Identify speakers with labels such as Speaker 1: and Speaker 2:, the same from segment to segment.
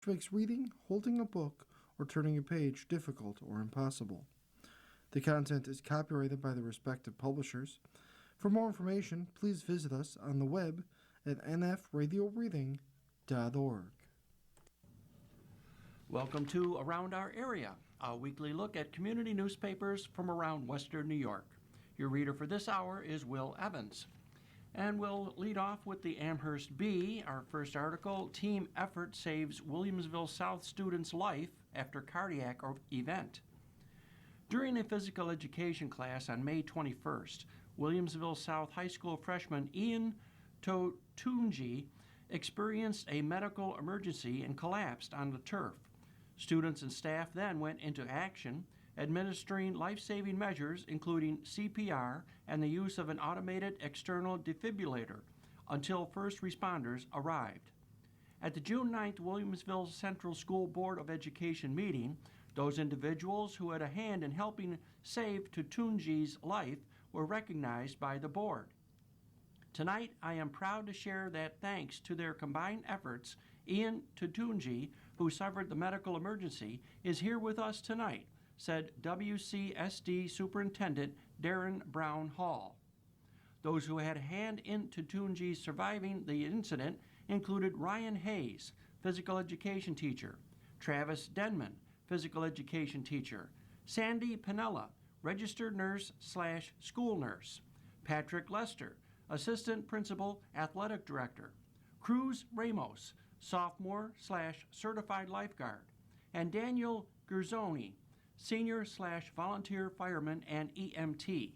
Speaker 1: which makes reading, holding a book, or turning a page difficult or impossible. The content is copyrighted by the respective publishers. For more information, please visit us on the web at nfradioreading.org.
Speaker 2: Welcome to Around Our Area, a weekly look at community newspapers from around Western New York. Your reader for this hour is Will Evans. And we'll lead off with the Amherst Bee. Our first article, Team Effort Saves Williamsville South Student's Life After Cardiac Event. During a physical education class on May 21st, Williamsville South High School freshman Ian Totunji experienced a medical emergency and collapsed on the turf. Students and staff then went into action, administering life-saving measures including CPR and the use of an automated external defibrillator until first responders arrived. At the June 9th Williamsville Central School Board of Education meeting, those individuals who had a hand in helping save Tutunji's life were recognized by the board. Tonight, I am proud to share that thanks to their combined efforts, Ian Tutunji, who suffered the medical emergency, is here with us tonight, said WCSD Superintendent Darren Brown Hall. Those who had a hand in Tutunji surviving the incident included Ryan Hayes, physical education teacher, Travis Denman, physical education teacher, Sandy Pinella, registered nurse/school nurse, Patrick Lester, assistant principal athletic director, Cruz Ramos, sophomore/certified lifeguard, and Daniel Gurzoni, senior/volunteer fireman and EMT.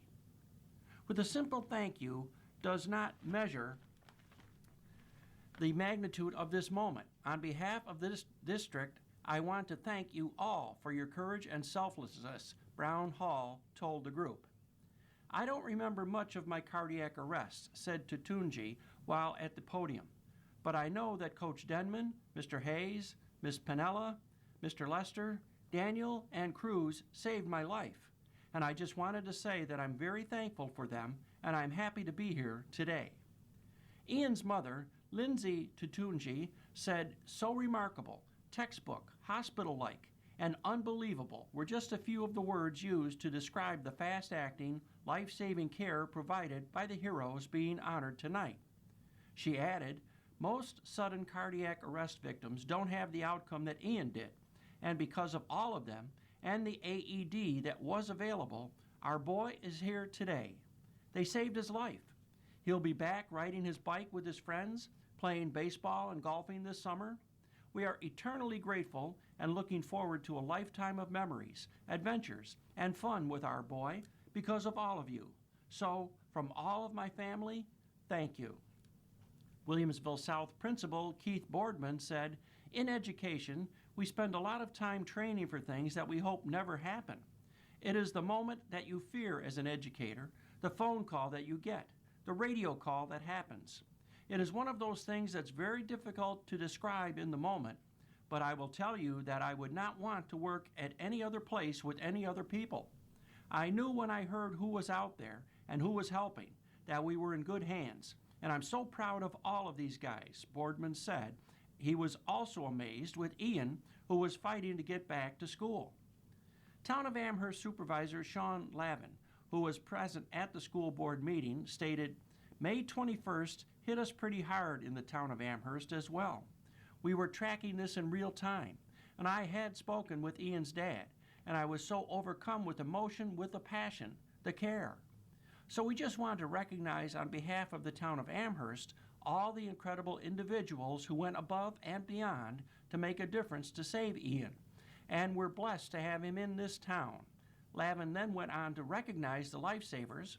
Speaker 2: With a simple thank you does not measure the magnitude of this moment. On behalf of this district, I want to thank you all for your courage and selflessness, Brown Hall told the group. I don't remember much of my cardiac arrest, said Tutunji while at the podium, but I know that Coach Denman, Mr. Hayes, Ms. Pinella, Mr. Lester, Daniel, and Cruz saved my life, and I just wanted to say that I'm very thankful for them, and I'm happy to be here today. Ian's mother, Lindsay Tutunji, said, so remarkable, textbook, hospital-like, and unbelievable were just a few of the words used to describe the fast-acting, life-saving care provided by the heroes being honored tonight. She added, most sudden cardiac arrest victims don't have the outcome that Ian did, and because of all of them and the AED that was available, our boy is here today. They saved his life. He'll be back riding his bike with his friends, playing baseball and golfing this summer. We are eternally grateful and looking forward to a lifetime of memories, adventures, and fun with our boy because of all of you. So, from all of my family, thank you. Williamsville South Principal Keith Boardman said, in education, we spend a lot of time training for things that we hope never happen. It is the moment that you fear as an educator, the phone call that you get, the radio call that happens. It is one of those things that's very difficult to describe in the moment, but I will tell you that I would not want to work at any other place with any other people. I knew when I heard who was out there and who was helping that we were in good hands. And I'm so proud of all of these guys, Boardman said. He was also amazed with Ian, who was fighting to get back to school. Town of Amherst Supervisor Sean Lavin, who was present at the school board meeting, stated, May 21st hit us pretty hard in the town of Amherst as well. We were tracking this in real time, and I had spoken with Ian's dad, and I was so overcome with emotion, with the passion, the care. So we just want to recognize on behalf of the town of Amherst all the incredible individuals who went above and beyond to make a difference to save Ian. And we're blessed to have him in this town. Lavin then went on to recognize the lifesavers.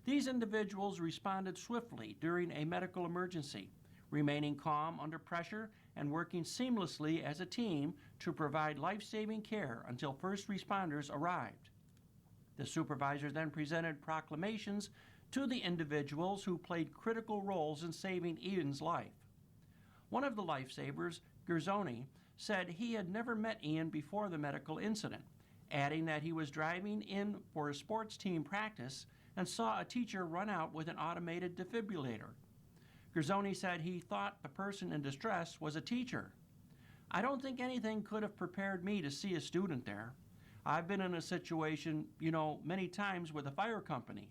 Speaker 2: These individuals responded swiftly during a medical emergency, remaining calm under pressure and working seamlessly as a team to provide life-saving care until first responders arrived. The supervisor then presented proclamations to the individuals who played critical roles in saving Ian's life. One of the lifesavers, Gurzoni, said he had never met Ian before the medical incident, adding that he was driving in for a sports team practice and saw a teacher run out with an automated defibrillator. Gurzoni said he thought the person in distress was a teacher. I don't think anything could have prepared me to see a student there. I've been in a situation, many times with a fire company.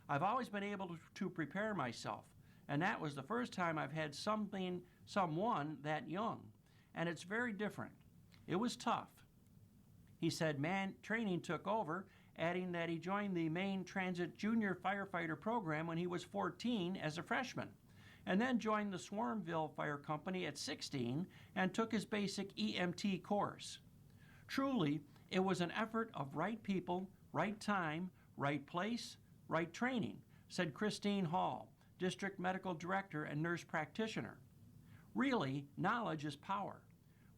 Speaker 2: I've always been able to prepare myself, and that was the first time I've had someone that young, and it's very different. It was tough. He said training took over, adding that he joined the Maine Transit Junior Firefighter Program when he was 14 as a freshman, and then joined the Swarmville Fire Company at 16 and took his basic EMT course. Truly, it was an effort of right people, right time, right place, right training, said Christine Hall, District Medical Director and Nurse Practitioner. Really, knowledge is power.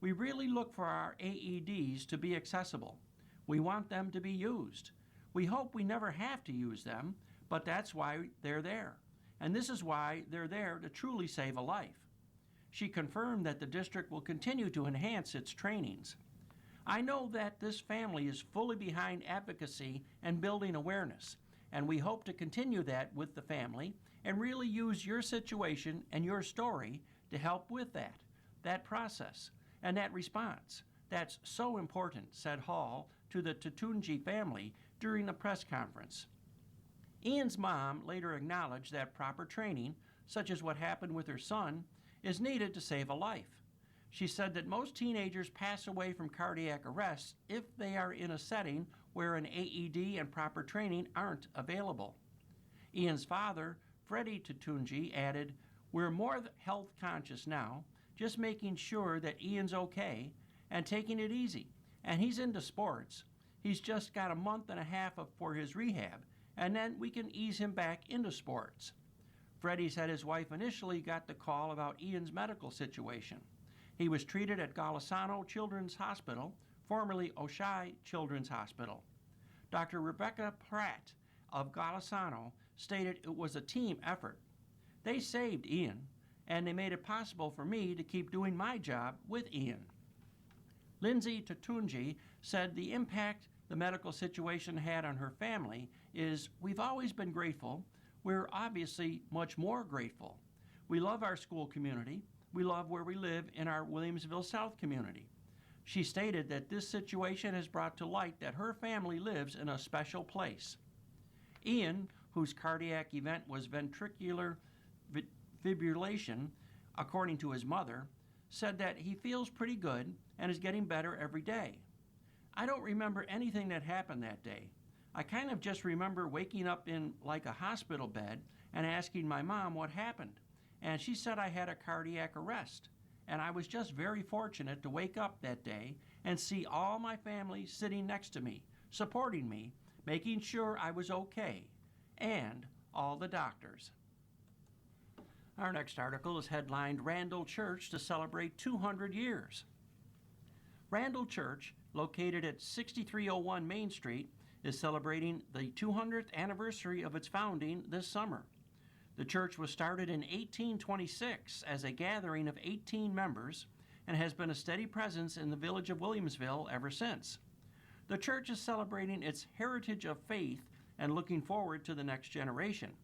Speaker 2: We really look for our AEDs to be accessible. We want them to be used. We hope we never have to use them, but that's why they're there. And this is why they're there to truly save a life. She confirmed that the district will continue to enhance its trainings. I know that this family is fully behind advocacy and building awareness, and we hope to continue that with the family and really use your situation and your story to help with that process and that response. That's so important, said Hall to the Tatunji family during the press conference. Ian's mom later acknowledged that proper training, such as what happened with her son, is needed to save a life. She said that most teenagers pass away from cardiac arrest if they are in a setting where an AED and proper training aren't available. Ian's father, Freddie Tatunji, added, "We're more health conscious now, just making sure that Ian's okay and taking it easy. And he's into sports. He's just got a month and a half for his rehab, and then we can ease him back into sports." Freddie said his wife initially got the call about Ian's medical situation. He was treated at Golisano Children's Hospital, formerly Oshai Children's Hospital. Dr. Rebecca Pratt of Golisano stated it was a team effort. They saved Ian, and they made it possible for me to keep doing my job with Ian. Lindsay Tatunji said the impact the medical situation had on her family is, "We've always been grateful. We're obviously much more grateful. We love our school community. We love where we live in our Williamsville South community." She stated that this situation has brought to light that her family lives in a special place. Ian, whose cardiac event was ventricular fibrillation, according to his mother, said that he feels pretty good and is getting better every day. "I don't remember anything that happened that day. I kind of just remember waking up in like a hospital bed and asking my mom what happened. And she said I had a cardiac arrest. And I was just very fortunate to wake up that day and see all my family sitting next to me, supporting me, making sure I was okay, and all the doctors." Our next article is headlined, "Randall Church to Celebrate 200 Years." Randall Church, located at 6301 Main Street, is celebrating the 200th anniversary of its founding this summer. The church was started in 1826 as a gathering of 18 members and has been a steady presence in the village of Williamsville ever since. The church is celebrating its heritage of faith and looking forward to the next generation.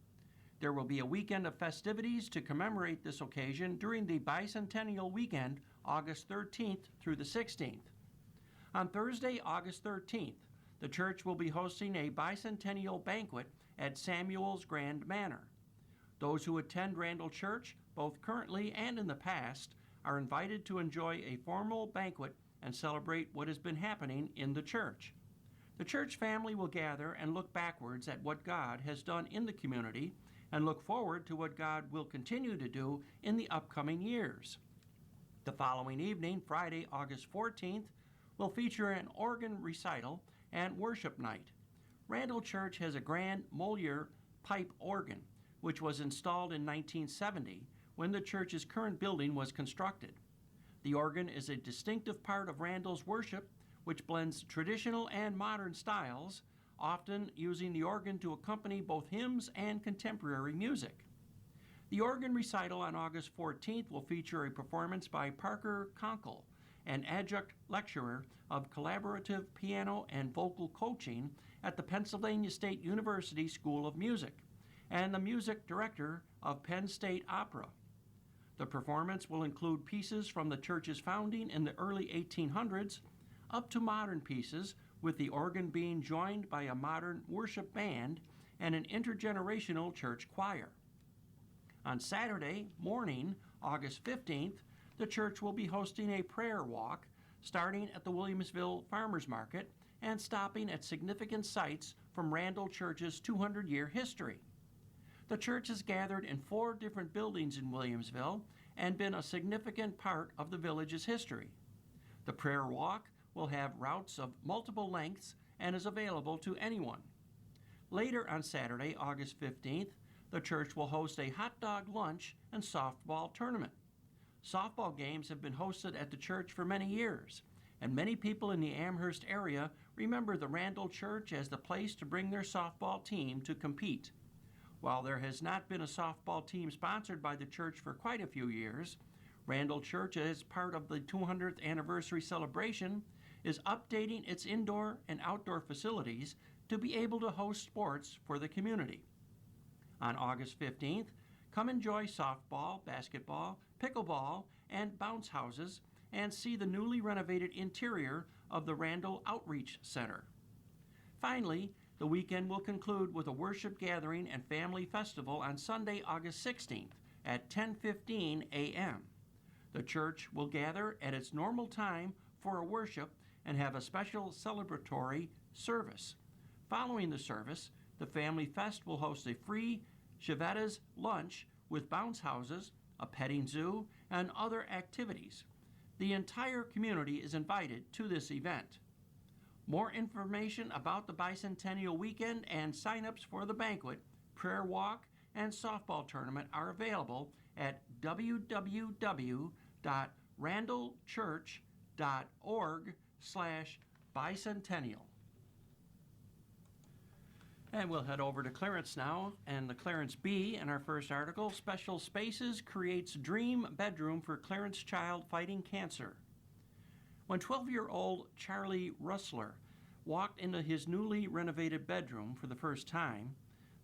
Speaker 2: There will be a weekend of festivities to commemorate this occasion during the bicentennial weekend, August 13th through the 16th. On Thursday, August 13th, the church will be hosting a bicentennial banquet at Samuel's Grand Manor. Those who attend Randall Church, both currently and in the past, are invited to enjoy a formal banquet and celebrate what has been happening in the church. The church family will gather and look backwards at what God has done in the community and look forward to what God will continue to do in the upcoming years. The following evening, Friday, August 14th, will feature an organ recital and worship night. Randall Church has a grand Moliere pipe organ, which was installed in 1970 when the church's current building was constructed. The organ is a distinctive part of Randall's worship, which blends traditional and modern styles, often using the organ to accompany both hymns and contemporary music. The organ recital on August 14th will feature a performance by Parker Conkle, an adjunct lecturer of collaborative piano and vocal coaching at the Pennsylvania State University School of Music, and the music director of Penn State Opera. The performance will include pieces from the church's founding in the early 1800s up to modern pieces, with the organ being joined by a modern worship band and an intergenerational church choir. On Saturday morning, August 15th, the church will be hosting a prayer walk starting at the Williamsville Farmers Market and stopping at significant sites from Randall Church's 200-year history. The church has gathered in 4 different buildings in Williamsville and been a significant part of the village's history. The prayer walk will have routes of multiple lengths and is available to anyone. Later on Saturday, August 15th, the church will host a hot dog lunch and softball tournament. Softball games have been hosted at the church for many years, and many people in the Amherst area remember the Randall Church as the place to bring their softball team to compete. While there has not been a softball team sponsored by the church for quite a few years, Randall Church, as part of the 200th anniversary celebration, is updating its indoor and outdoor facilities to be able to host sports for the community. On August 15th, come enjoy softball, basketball, pickleball, and bounce houses and see the newly renovated interior of the Randall Outreach Center. Finally, the weekend will conclude with a worship gathering and family festival on Sunday, August 16th at 10:15 a.m. The church will gather at its normal time for a worship and have a special celebratory service. Following the service, the Family Fest will host a free Chevetta's lunch with bounce houses, a petting zoo, and other activities. The entire community is invited to this event. More information about the Bicentennial Weekend and sign-ups for the banquet, prayer walk, and softball tournament are available at www.randallchurch.org/bicentennial. And we'll head over to Clarence now, and the Clarence Bee in our first article, Special Spaces Creates Dream Bedroom for Clarence Child Fighting Cancer. When 12-year-old Charlie Russler walked into his newly renovated bedroom for the first time,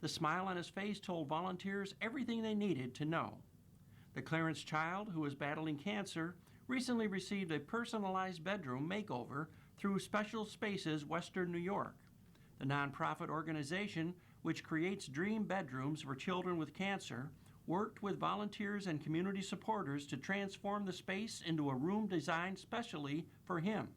Speaker 2: the smile on his face told volunteers everything they needed to know. The Clarence child, who is battling cancer, recently received a personalized bedroom makeover through Special Spaces Western New York. The nonprofit organization, which creates dream bedrooms for children with cancer, worked with volunteers and community supporters to transform the space into a room designed specially for him.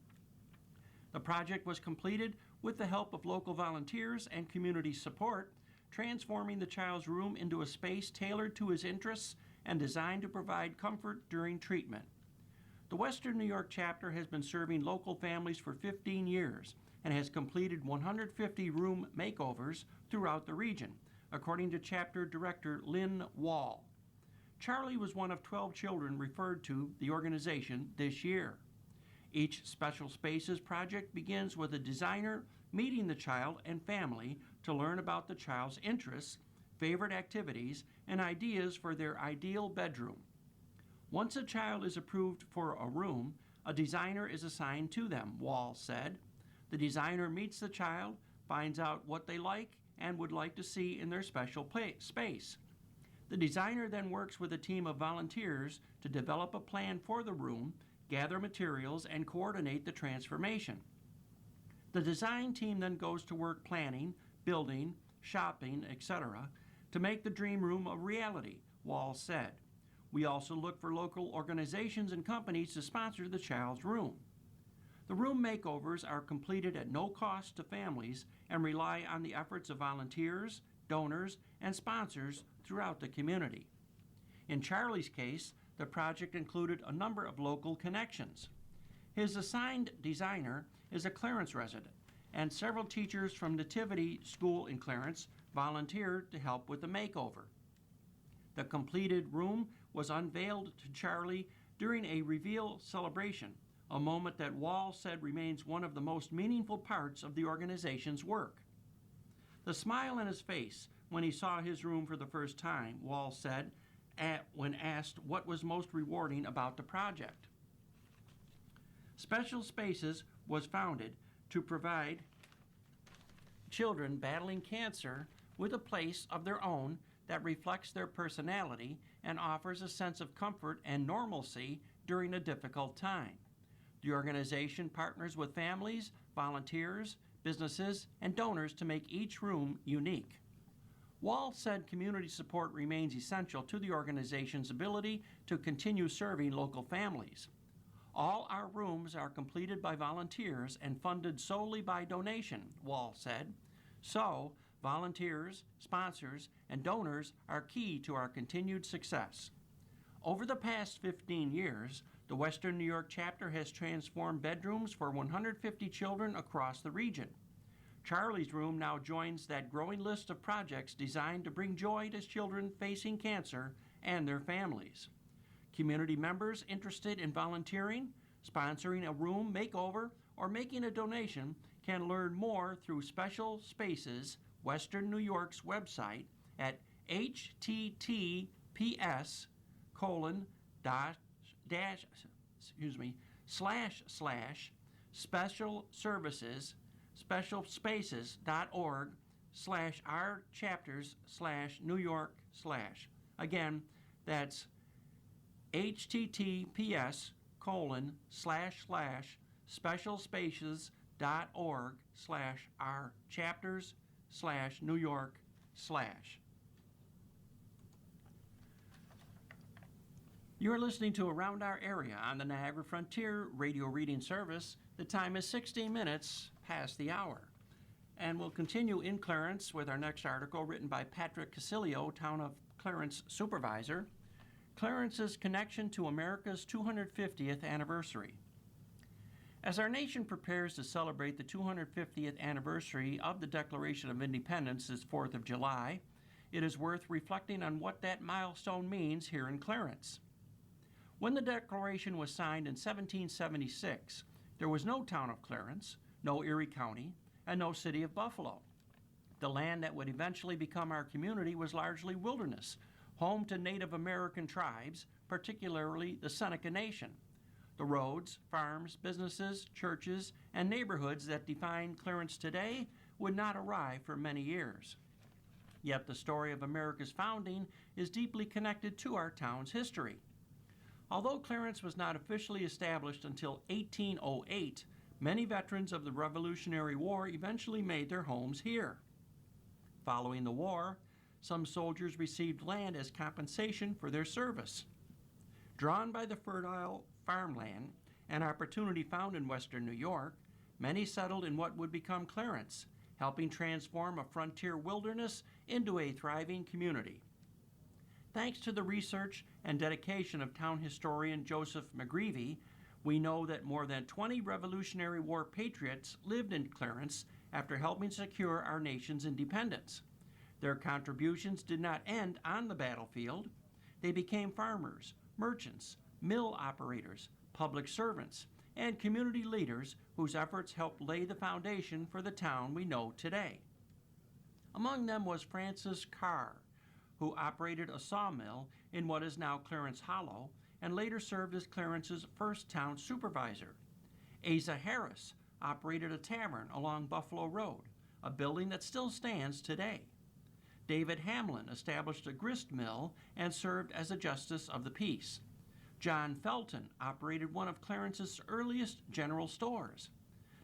Speaker 2: The project was completed with the help of local volunteers and community support, transforming the child's room into a space tailored to his interests and designed to provide comfort during treatment. The Western New York chapter has been serving local families for 15 years and has completed 150 room makeovers throughout the region, according to chapter director Lynn Wall. Charlie was one of 12 children referred to the organization this year. Each Special Spaces project begins with a designer meeting the child and family to learn about the child's interests, favorite activities, and ideas for their ideal bedroom. Once a child is approved for a room, a designer is assigned to them, Wall said. The designer meets the child, finds out what they like and would like to see in their special space. The designer then works with a team of volunteers to develop a plan for the room, gather materials, and coordinate the transformation. The design team then goes to work planning, building, shopping, etc., to make the dream room a reality, Wall said. We also look for local organizations and companies to sponsor the child's room. The room makeovers are completed at no cost to families and rely on the efforts of volunteers, donors, and sponsors throughout the community. In Charlie's case, the project included a number of local connections. His assigned designer is a Clarence resident, and several teachers from Nativity School in Clarence volunteered to help with the makeover. The completed room was unveiled to Charlie during a reveal celebration, a moment that Wall said remains one of the most meaningful parts of the organization's work. The smile on his face when he saw his room for the first time, Wall said, when asked what was most rewarding about the project. Special Spaces was founded to provide children battling cancer with a place of their own that reflects their personality and offers a sense of comfort and normalcy during a difficult time. The organization partners with families, volunteers, businesses, and donors to make each room unique. Wall said community support remains essential to the organization's ability to continue serving local families. All our rooms are completed by volunteers and funded solely by donation, Wall said. So, volunteers, sponsors, and donors are key to our continued success. Over the past 15 years, the Western New York chapter has transformed bedrooms for 150 children across the region. Charlie's Room now joins that growing list of projects designed to bring joy to children facing cancer and their families. Community members interested in volunteering, sponsoring a room makeover, or making a donation can learn more through Special Spaces Western New York's website at https://specialspaces.org/our-chapters/New York/. Again, that's https://specialspaces.org/our-chapters/New York/. You're listening to Around Our Area on the Niagara Frontier Radio Reading Service. The time is 16 minutes past the hour. And we'll continue in Clarence with our next article written by Patrick Casilio, Town of Clarence Supervisor. Clarence's connection to America's 250th anniversary. As our nation prepares to celebrate the 250th anniversary of the Declaration of Independence this 4th of July, it is worth reflecting on what that milestone means here in Clarence. When the Declaration was signed in 1776, there was no town of Clarence, no Erie County, and no city of Buffalo. The land that would eventually become our community was largely wilderness, home to Native American tribes, particularly the Seneca Nation. The roads, farms, businesses, churches, and neighborhoods that define Clarence today would not arrive for many years. Yet the story of America's founding is deeply connected to our town's history. Although Clarence was not officially established until 1808, many veterans of the Revolutionary War eventually made their homes here. Following the war, some soldiers received land as compensation for their service. Drawn by the fertile farmland and opportunity found in Western New York, many settled in what would become Clarence, helping transform a frontier wilderness into a thriving community. Thanks to the research and dedication of town historian Joseph McGreevy, we know that more than 20 Revolutionary War patriots lived in Clarence after helping secure our nation's independence. Their contributions did not end on the battlefield. They became farmers, merchants, mill operators, public servants, and community leaders whose efforts helped lay the foundation for the town we know today. Among them was Francis Carr, who operated a sawmill in what is now Clarence Hollow and later served as Clarence's first town supervisor. Asa Harris operated a tavern along Buffalo Road, a building that still stands today. David Hamlin established a grist mill and served as a justice of the peace. John Felton operated one of Clarence's earliest general stores.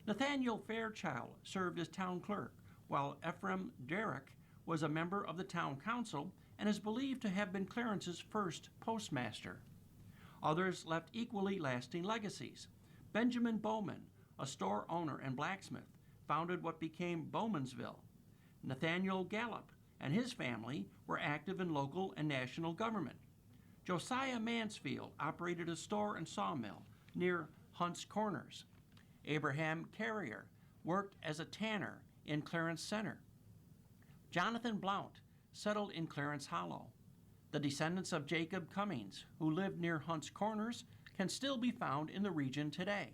Speaker 2: Nathaniel Fairchild served as town clerk, while Ephraim Derrick was a member of the town council and is believed to have been Clarence's first postmaster. Others left equally lasting legacies. Benjamin Bowman, a store owner and blacksmith, founded what became Bowmansville. Nathaniel Gallup and his family were active in local and national government. Josiah Mansfield operated a store and sawmill near Hunt's Corners. Abraham Carrier worked as a tanner in Clarence Center. Jonathan Blount settled in Clarence Hollow. The descendants of Jacob Cummings, who lived near Hunt's Corners, can still be found in the region today.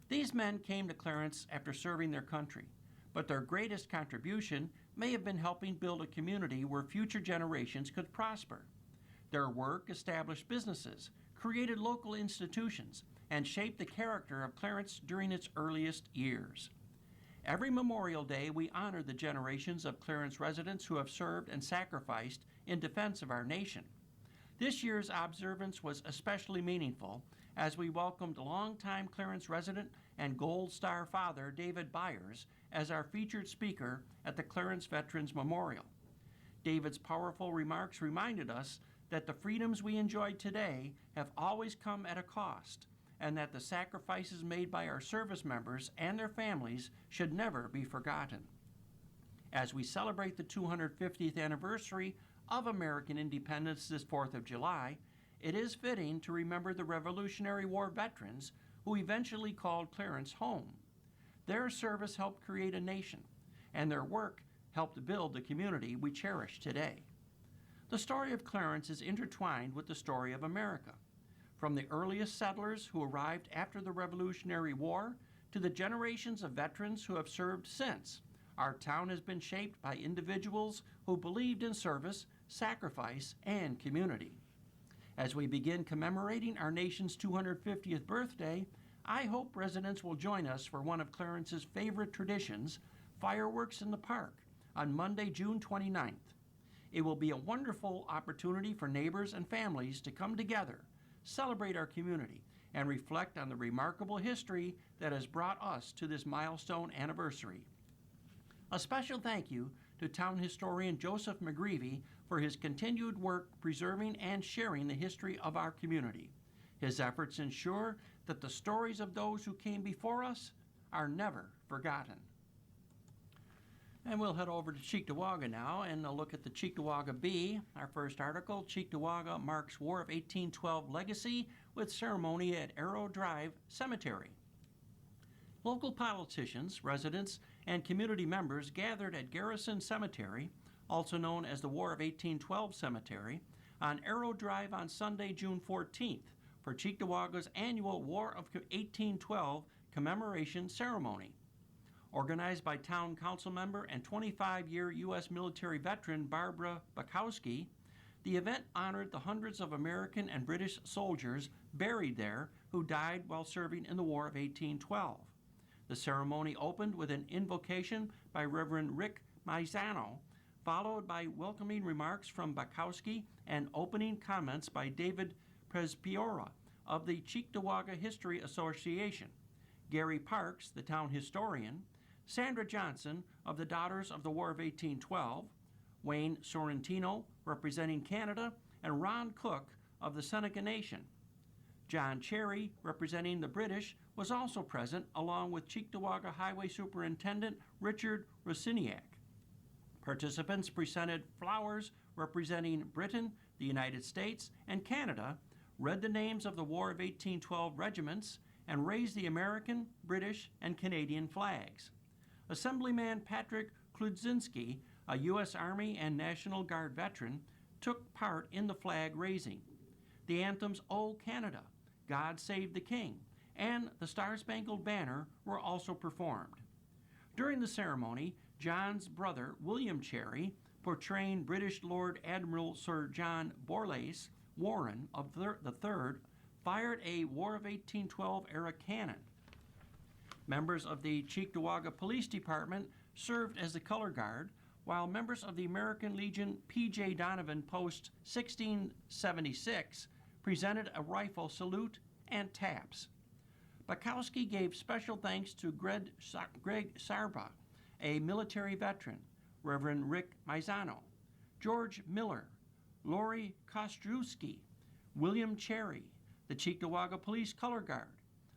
Speaker 2: These men came to Clarence after serving their country, but their greatest contribution may have been helping build a community where future generations could prosper. Their work established businesses, created local institutions, and shaped the character of Clarence during its earliest years. Every Memorial Day, we honor the generations of Clarence residents who have served and sacrificed in defense of our nation. This year's observance was especially meaningful as we welcomed longtime Clarence resident and Gold Star father David Byers as our featured speaker at the Clarence Veterans Memorial. David's powerful remarks reminded us that the freedoms we enjoy today have always come at a cost, and that the sacrifices made by our service members and their families should never be forgotten. As we celebrate the 250th anniversary of American independence this 4th of July, it is fitting to remember the Revolutionary War veterans who eventually called Clarence home. Their service helped create a nation, and their work helped build the community we cherish today. The story of Clarence is intertwined with the story of America. From the earliest settlers who arrived after the Revolutionary War to the generations of veterans who have served since, our town has been shaped by individuals who believed in service, sacrifice, and community. As we begin commemorating our nation's 250th birthday, I hope residents will join us for one of Clarence's favorite traditions, fireworks in the park, on Monday, June 29th. It will be a wonderful opportunity for neighbors and families to come together, celebrate our community, and reflect on the remarkable history that has brought us to this milestone anniversary. A special thank you to town historian Joseph McGreevy for his continued work preserving and sharing the history of our community. His efforts ensure that the stories of those who came before us are never forgotten. And we'll head over to Cheektowaga now and look at the Cheektowaga Bee. Our first article, Cheektowaga marks War of 1812 legacy with ceremony at Arrow Drive Cemetery. Local politicians, residents, and community members gathered at Garrison Cemetery, also known as the War of 1812 Cemetery, on Arrow Drive on Sunday, June 14th, for Cheektowaga's annual War of 1812 commemoration ceremony. Organized by town council member and 25-year U.S. military veteran Barbara Bukowski, the event honored the hundreds of American and British soldiers buried there who died while serving in the War of 1812. The ceremony opened with an invocation by Reverend Rick Maizano, followed by welcoming remarks from Bukowski and opening comments by David Prespiora of the Cheektowaga History Association, Gary Parks, the town historian, Sandra Johnson of the Daughters of the War of 1812, Wayne Sorrentino representing Canada, and Ron Cook of the Seneca Nation. John Cherry, representing the British, was also present, along with Cheektowaga Highway Superintendent Richard Rosiniak. Participants presented flowers representing Britain, the United States, and Canada, read the names of the War of 1812 regiments, and raised the American, British, and Canadian flags. Assemblyman Patrick Kludzinski, a U.S. Army and National Guard veteran, took part in the flag raising. The anthems O Canada, God Save the King, and the Star-Spangled Banner were also performed. During the ceremony, John's brother, William Cherry, portraying British Lord Admiral Sir John Borlase Warren of the Third, fired a War of 1812 era cannon. Members of the Cheektowaga Police Department served as the color guard, while members of the American Legion P.J. Donovan Post 1676 presented a rifle salute and taps. Bukowski gave special thanks to Greg Sarba, a military veteran, Reverend Rick Maizano, George Miller, Lori Kostrowski, William Cherry, the Cheektowaga Police Color Guard,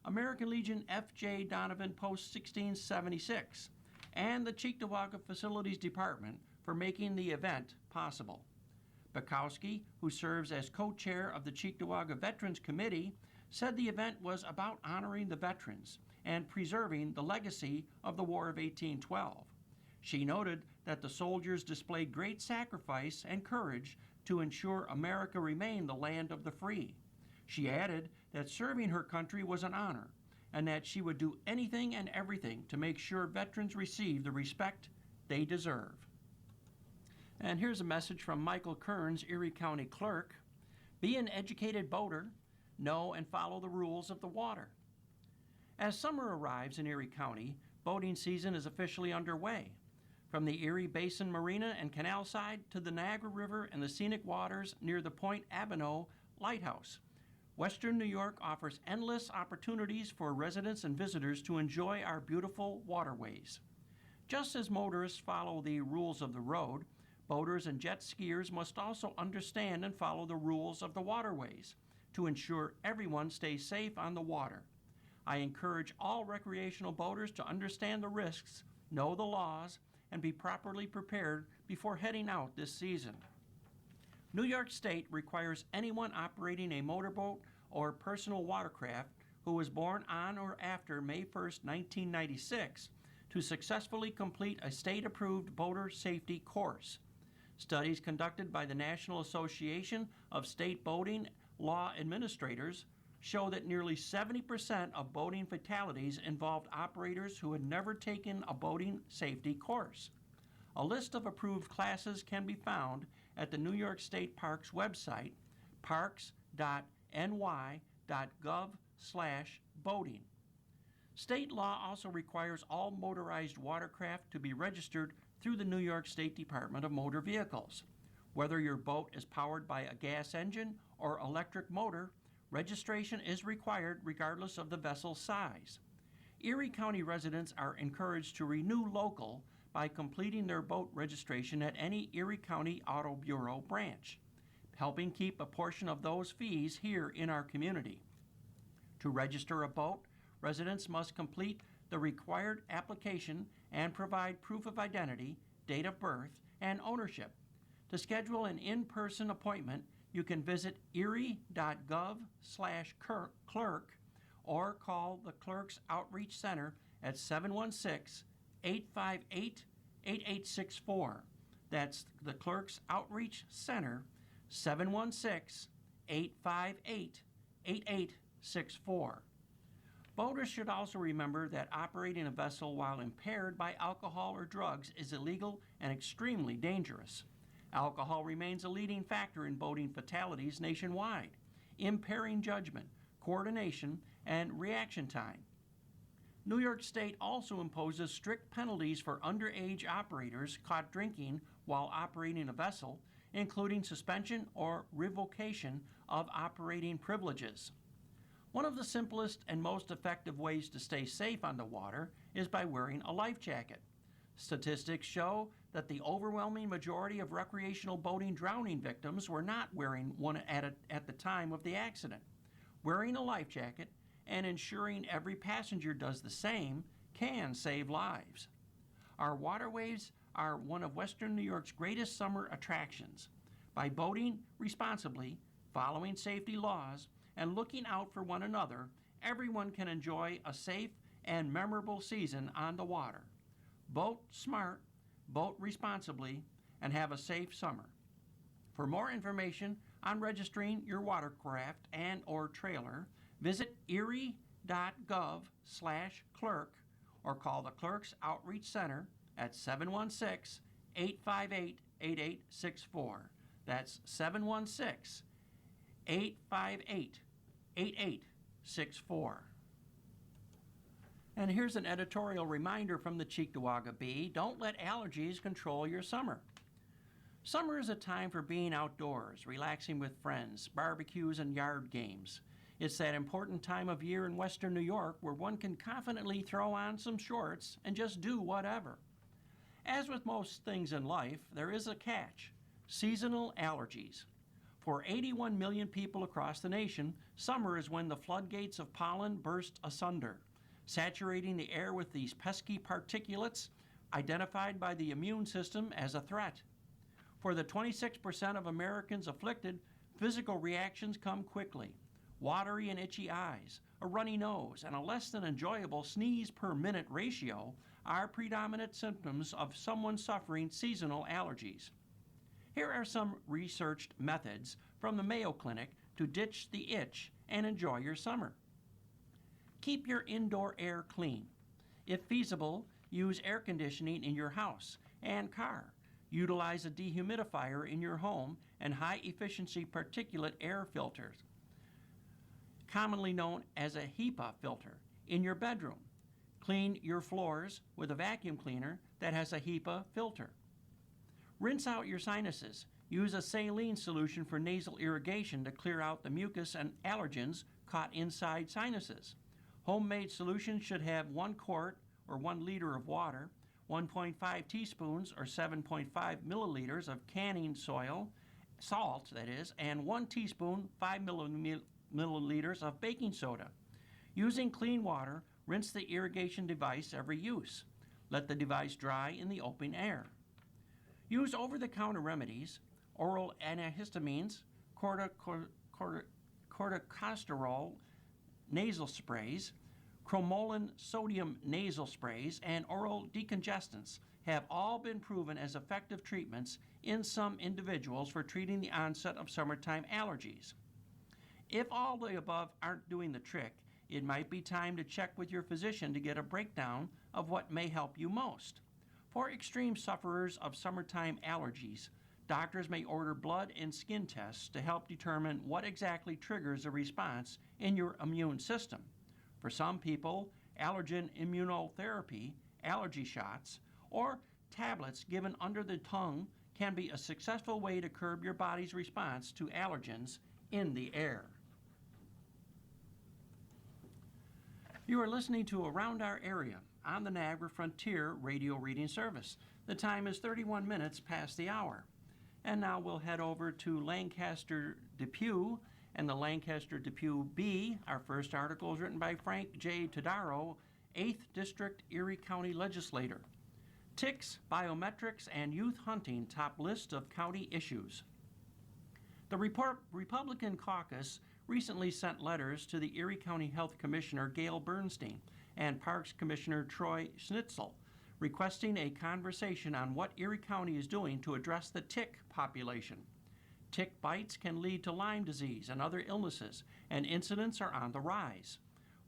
Speaker 2: American Legion F.J. Donovan Post 1676, and the Cheektowaga Facilities Department for making the event possible. Bukowski, who serves as co-chair of the Cheektowaga Veterans Committee, said the event was about honoring the veterans and preserving the legacy of the War of 1812. She noted that the soldiers displayed great sacrifice and courage to ensure America remained the land of the free. She added that serving her country was an honor and that she would do anything and everything to make sure veterans receive the respect they deserve. And here's a message from Michael Kearns, Erie County Clerk. Be an educated boater. Know and follow the rules of the water. As summer arrives in Erie County, boating season is officially underway. From the Erie Basin Marina and Canal Side to the Niagara River and the scenic waters near the Point Abenau Lighthouse, Western New York offers endless opportunities for residents and visitors to enjoy our beautiful waterways. Just as motorists follow the rules of the road, boaters and jet skiers must also understand and follow the rules of the waterways to ensure everyone stays safe on the water. I encourage all recreational boaters to understand the risks, know the laws, and be properly prepared before heading out this season. New York State requires anyone operating a motorboat or personal watercraft who was born on or after May 1, 1996, to successfully complete a state-approved boater safety course. Studies conducted by the National Association of State Boating Law Administrators show that nearly 70% of boating fatalities involved operators who had never taken a boating safety course. A list of approved classes can be found at the New York State Parks website, parks.ny.gov/boating. State law also requires all motorized watercraft to be registered through the New York State Department of Motor Vehicles. Whether your boat is powered by a gas engine or electric motor, registration is required regardless of the vessel's size. Erie County residents are encouraged to renew local by completing their boat registration at any Erie County Auto Bureau branch, helping keep a portion of those fees here in our community. To register a boat, residents must complete the required application and provide proof of identity, date of birth, and ownership. To schedule an in-person appointment, you can visit erie.gov/clerk or call the Clerk's Outreach Center at 716-858-8864. That's the Clerk's Outreach Center, 716-858-8864. Boaters should also remember that operating a vessel while impaired by alcohol or drugs is illegal and extremely dangerous. Alcohol remains a leading factor in boating fatalities nationwide, impairing judgment, coordination, and reaction time. New York State also imposes strict penalties for underage operators caught drinking while operating a vessel, including suspension or revocation of operating privileges. One of the simplest and most effective ways to stay safe on the water is by wearing a life jacket. Statistics show that the overwhelming majority of recreational boating drowning victims were not wearing one at the time of the accident. Wearing a life jacket and ensuring every passenger does the same can save lives. Our waterways are one of Western New York's greatest summer attractions. By boating responsibly, following safety laws, and looking out for one another, everyone can enjoy a safe and memorable season on the water. Boat smart, boat responsibly, and have a safe summer. For more information on registering your watercraft and or trailer, visit erie.gov/clerk or call the Clerk's Outreach Center at 716-858-8864. That's 716-858-8864. And here's an editorial reminder from the Cheektowaga Bee: don't let allergies control your summer. Summer is a time for being outdoors, relaxing with friends, barbecues, and yard games. It's that important time of year in Western New York where one can confidently throw on some shorts and just do whatever. As with most things in life, there is a catch: seasonal allergies. For 81 million people across the nation, summer is when the floodgates of pollen burst asunder, saturating the air with these pesky particulates identified by the immune system as a threat. For the 26% of Americans afflicted, physical reactions come quickly. Watery and itchy eyes, a runny nose, and a less than enjoyable sneeze per minute ratio are predominant symptoms of someone suffering seasonal allergies. Here are some researched methods from the Mayo Clinic to ditch the itch and enjoy your summer. Keep your indoor air clean. If feasible, use air conditioning in your house and car. Utilize a dehumidifier in your home and high-efficiency particulate air filters, commonly known as a HEPA filter, in your bedroom. Clean your floors with a vacuum cleaner that has a HEPA filter. Rinse out your sinuses. Use a saline solution for nasal irrigation to clear out the mucus and allergens caught inside sinuses. Homemade solutions should have 1 quart or 1 liter of water, 1.5 teaspoons or 7.5 milliliters of canning salt, that is, and 1 teaspoon, 5 milliliters of baking soda. Using clean water, rinse the irrigation device every use. Let the device dry in the open air. Use over-the-counter remedies, oral antihistamines, corticosterol nasal sprays, cromolyn sodium nasal sprays, and oral decongestants have all been proven as effective treatments in some individuals for treating the onset of summertime allergies. If all the above aren't doing the trick, it might be time to check with your physician to get a breakdown of what may help you most. For extreme sufferers of summertime allergies, doctors may order blood and skin tests to help determine what exactly triggers a response in your immune system. For some people, allergen immunotherapy, allergy shots, or tablets given under the tongue can be a successful way to curb your body's response to allergens in the air. You are listening to Around Our Area on the Niagara Frontier radio reading service. The time is 31 minutes past the hour. And now we'll head over to Lancaster Depew and the Lancaster Depew Bee. Our first article is written by Frank J. Todaro, 8th District Erie County Legislator. Ticks, biometrics, and youth hunting top list of county issues. The Republican caucus recently sent letters to the Erie County Health Commissioner Gail Bernstein and Parks Commissioner Troy Schnitzel, requesting a conversation on what Erie County is doing to address the tick population. Tick bites can lead to Lyme disease and other illnesses, and incidents are on the rise.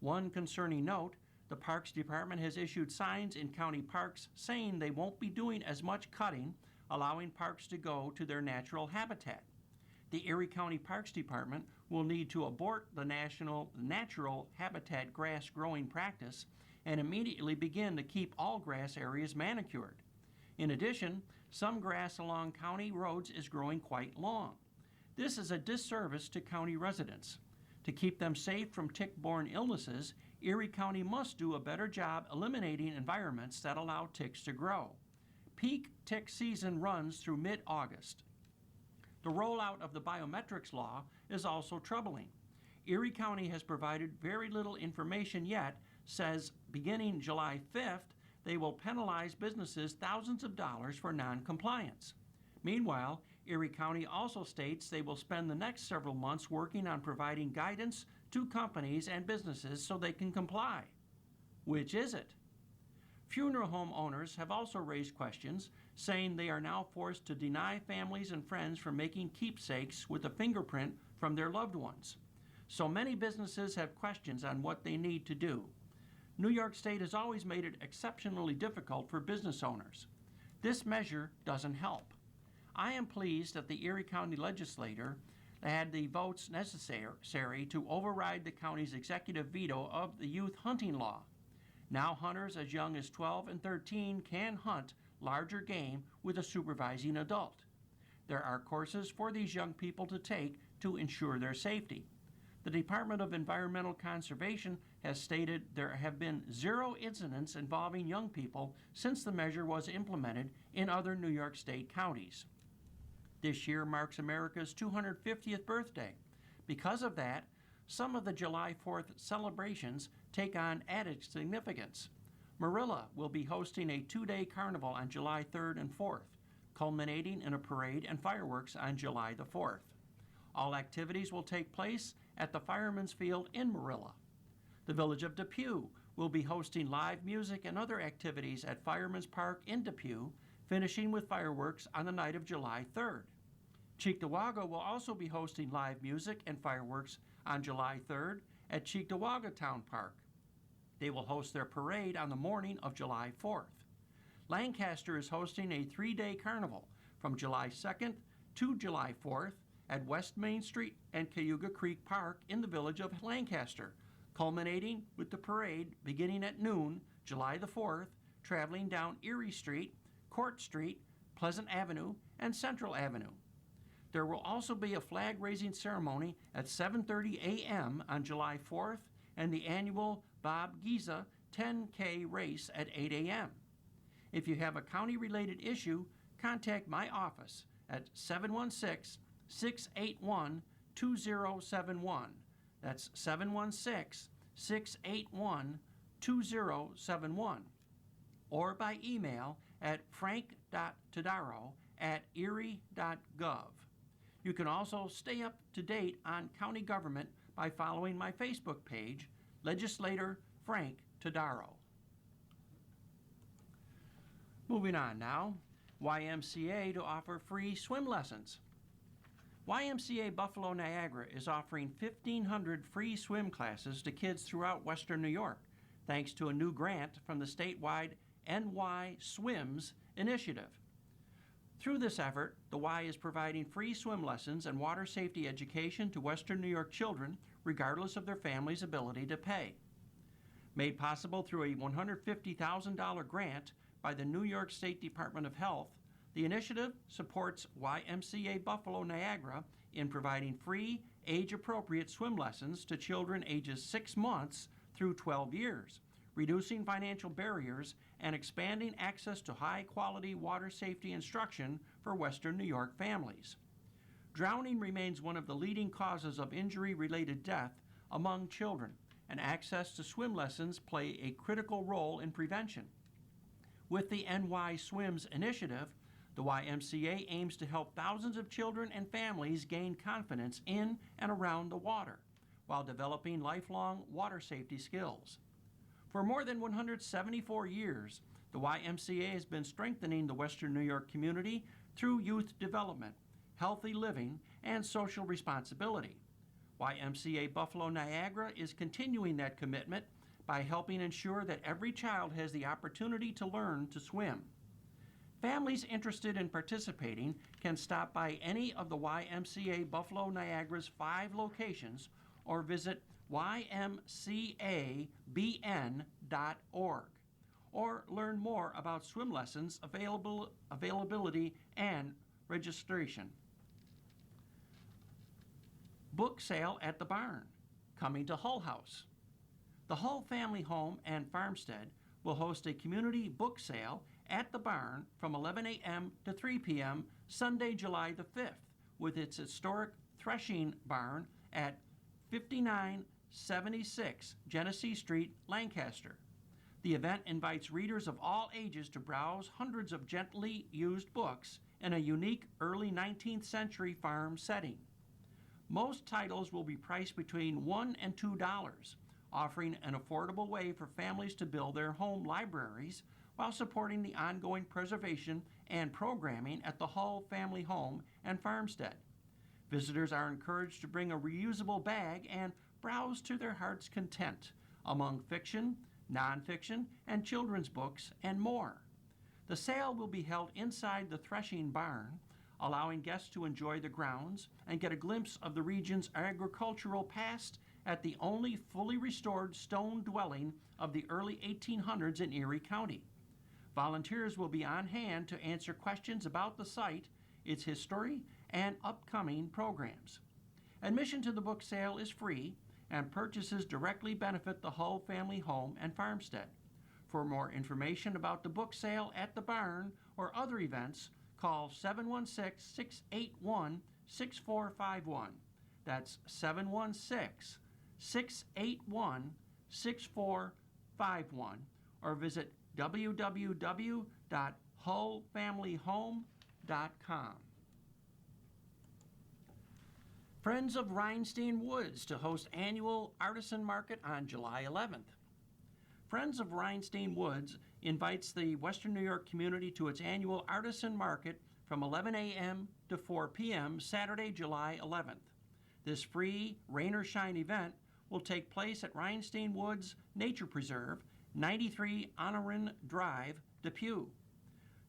Speaker 2: One concerning note, the Parks Department has issued signs in county parks saying they won't be doing as much cutting, allowing parks to go to their natural habitat. The Erie County Parks Department will need to abort the natural habitat grass growing practice and immediately begin to keep all grass areas manicured. In addition, some grass along county roads is growing quite long. This is a disservice to county residents. To keep them safe from tick-borne illnesses, Erie County must do a better job eliminating environments that allow ticks to grow. Peak tick season runs through mid-August. The rollout of the biometrics law is also troubling. Erie County has provided very little information yet, says beginning July 5th, they will penalize businesses thousands of dollars for non-compliance. Meanwhile, Erie County also states they will spend the next several months working on providing guidance to companies and businesses so they can comply. Which is it? Funeral home owners have also raised questions, saying they are now forced to deny families and friends from making keepsakes with a fingerprint from their loved ones. So many businesses have questions on what they need to do. New York State has always made it exceptionally difficult for business owners. This measure doesn't help. I am pleased that the Erie County legislature had the votes necessary to override the county's executive veto of the youth hunting law. Now hunters as young as 12 and 13 can hunt larger game with a supervising adult. There are courses for these young people to take to ensure their safety. The Department of Environmental Conservation has stated there have been 0 incidents involving young people since the measure was implemented in other New York State counties. This year marks America's 250th birthday. Because of that, some of the July 4th celebrations take on added significance. Marilla will be hosting a 2-day carnival on July 3rd and 4th, culminating in a parade and fireworks on July the 4th. All activities will take place at the Fireman's Field in Marilla. The Village of Depew will be hosting live music and other activities at Fireman's Park in Depew, finishing with fireworks on the night of July 3rd. Cheektowaga will also be hosting live music and fireworks on July 3rd at Cheektowaga Town Park. They will host their parade on the morning of July 4th. Lancaster is hosting a 3-day carnival from July 2nd to July 4th at West Main Street and Cayuga Creek Park in the village of Lancaster, culminating with the parade beginning at noon July the 4th, traveling down Erie Street, Court Street, Pleasant Avenue, and Central Avenue. There will also be a flag-raising ceremony at 7:30 a.m. on July 4th and the annual Bob Giza 10K race at 8 a.m. If you have a county-related issue, contact my office at 716-681-2071. That's 716-681-2071. Or by email at frank.todaro@erie.gov. You can also stay up to date on county government by following my Facebook page, Legislator Frank Todaro. Moving on now, YMCA to offer free swim lessons. YMCA Buffalo Niagara is offering 1,500 free swim classes to kids throughout Western New York, thanks to a new grant from the statewide NY Swims initiative. Through this effort, the Y is providing free swim lessons and water safety education to Western New York children, regardless of their family's ability to pay. Made possible through a $150,000 grant by the New York State Department of Health, the initiative supports YMCA Buffalo Niagara in providing free, age-appropriate swim lessons to children ages 6 months through 12 years, reducing financial barriers and expanding access to high-quality water safety instruction for Western New York families. Drowning remains one of the leading causes of injury-related death among children, and access to swim lessons play a critical role in prevention. With the NY Swims initiative, the YMCA aims to help thousands of children and families gain confidence in and around the water, while developing lifelong water safety skills. For more than 174 years, the YMCA has been strengthening the Western New York community through youth development, healthy living, and social responsibility. YMCA Buffalo Niagara is continuing that commitment by helping ensure that every child has the opportunity to learn to swim. Families interested in participating can stop by any of the YMCA Buffalo Niagara's 5 locations or visit ymcabn.org or learn more about swim lessons availability and registration. Book sale at the barn, coming to Hull House. The Hull Family Home and Farmstead will host a community book sale at the barn from 11 a.m. to 3 p.m. Sunday, July the 5th, with its historic threshing barn at 5976 Genesee Street, Lancaster. The event invites readers of all ages to browse hundreds of gently used books in a unique early 19th century farm setting. Most titles will be priced between $1 and $2, offering an affordable way for families to build their home libraries while supporting the ongoing preservation and programming at the Hull Family Home and Farmstead. Visitors are encouraged to bring a reusable bag and browse to their heart's content among fiction, nonfiction, and children's books, and more. The sale will be held inside the threshing barn, allowing guests to enjoy the grounds and get a glimpse of the region's agricultural past at the only fully restored stone dwelling of the early 1800s in Erie County. Volunteers will be on hand to answer questions about the site, its history, and upcoming programs. Admission to the book sale is free, and purchases directly benefit the Hull Family Home and Farmstead. For more information about the book sale at the barn or other events, call 716-681-6451. That's 716-681-6451, or visit www.hullfamilyhome.com. Friends of Rhinestone Woods to host annual artisan market on July 11th. Friends of Rhinestone Woods invites the Western New York community to its annual artisan market from 11 a.m. to 4 p.m. Saturday, July 11th. This free rain or shine event will take place at Rhinestone Woods Nature Preserve, 93 Honorin Drive, Depew.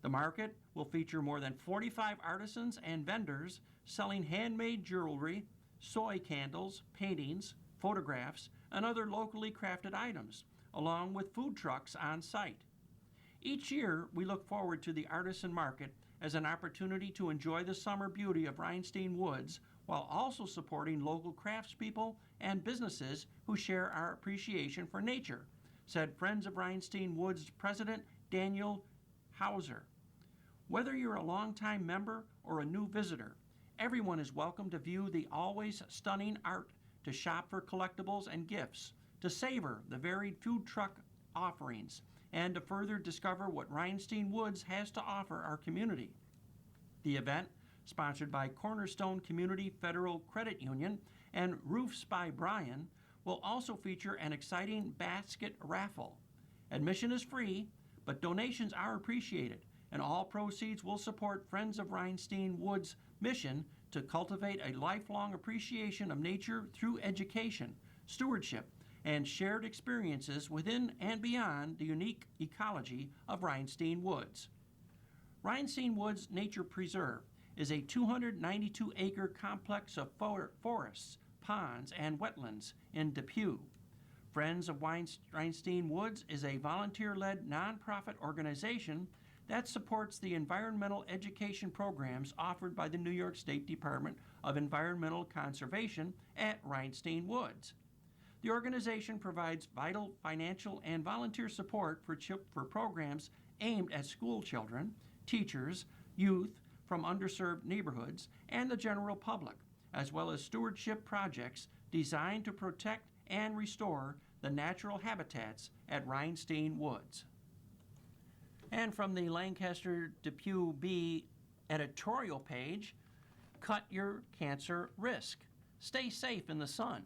Speaker 2: The market will feature more than 45 artisans and vendors selling handmade jewelry, soy candles, paintings, photographs, and other locally crafted items, along with food trucks on site. Each year, we look forward to the Artisan Market as an opportunity to enjoy the summer beauty of Rhinestone Woods while also supporting local craftspeople and businesses who share our appreciation for nature, said Friends of Rhinestone Woods President Daniel Hauser. Whether you're a longtime member or a new visitor, everyone is welcome to view the always stunning art, to shop for collectibles and gifts, to savor the varied food truck offerings, and to further discover what Rhinestone Woods has to offer our community. The event, sponsored by Cornerstone Community Federal Credit Union and Roofs by Brian, will also feature an exciting basket raffle. Admission is free, but donations are appreciated, and all proceeds will support Friends of Rhinestone Woods' mission to cultivate a lifelong appreciation of nature through education, stewardship, and shared experiences within and beyond the unique ecology of Rhinestone Woods. Rhinestone Woods Nature Preserve is a 292-acre complex of forests, ponds, and wetlands in Depew. Friends of Rhinestone Woods is a volunteer-led nonprofit organization that supports the environmental education programs offered by the New York State Department of Environmental Conservation at Rhinestone Woods. The organization provides vital financial and volunteer support for programs aimed at school children, teachers, youth from underserved neighborhoods, and the general public, as well as stewardship projects designed to protect and restore the natural habitats at Rhinestone Woods. And from the Lancaster Depew Bee editorial page, cut your cancer risk. Stay safe in the sun.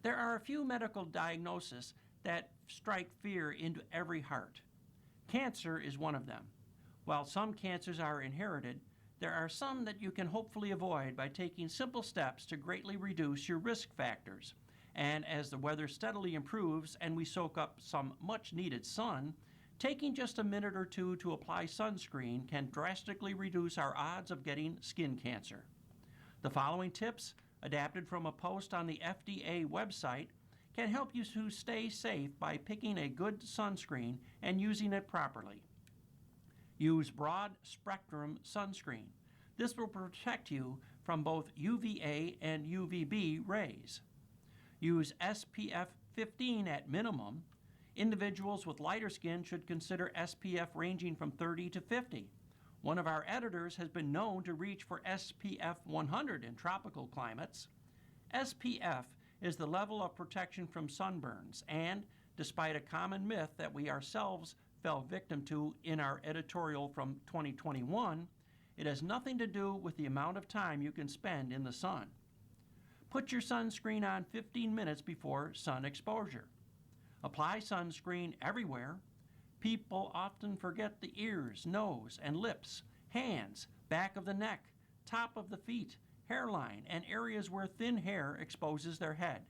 Speaker 2: There are a few medical diagnoses that strike fear into every heart. Cancer is one of them. While some cancers are inherited, there are some that you can hopefully avoid by taking simple steps to greatly reduce your risk factors. And as the weather steadily improves and we soak up some much-needed sun, taking just a minute or two to apply sunscreen can drastically reduce our odds of getting skin cancer. The following tips, adapted from a post on the FDA website, can help you to stay safe by picking a good sunscreen and using it properly. Use broad-spectrum sunscreen. This will protect you from both UVA and UVB rays. Use SPF 15 at minimum. Individuals with lighter skin should consider SPF ranging from 30 to 50. One of our editors has been known to reach for SPF 100 in tropical climates. SPF is the level of protection from sunburns, and despite a common myth that we ourselves fell victim to in our editorial from 2021, it has nothing to do with the amount of time you can spend in the sun. Put your sunscreen on 15 minutes before sun exposure. Apply sunscreen everywhere. People often forget the ears, nose, and lips, hands, back of the neck, top of the feet, hairline, and areas where thin hair exposes their head.